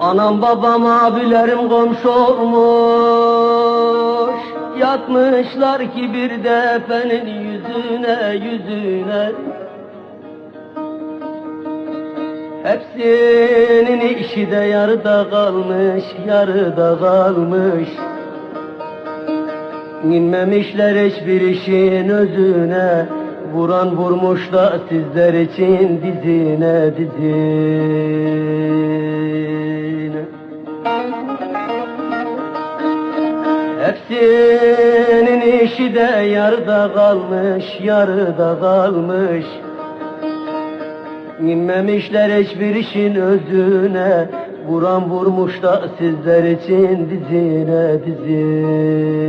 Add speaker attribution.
Speaker 1: Anam babam abilerim komşu olmuş, yatmışlar ki bir defenin yüzüne yüzüne. Hepsinin işi de yarıda kalmış, yarıda kalmış. İnmemişler hiçbir işin özüne, vuran vurmuş da sizler için dizine dizine. Hepsinin işi de yarıda kalmış, yarıda kalmış. İnmemişler hiçbir işin özüne, vuran vurmuş da sizler için dizine dizine.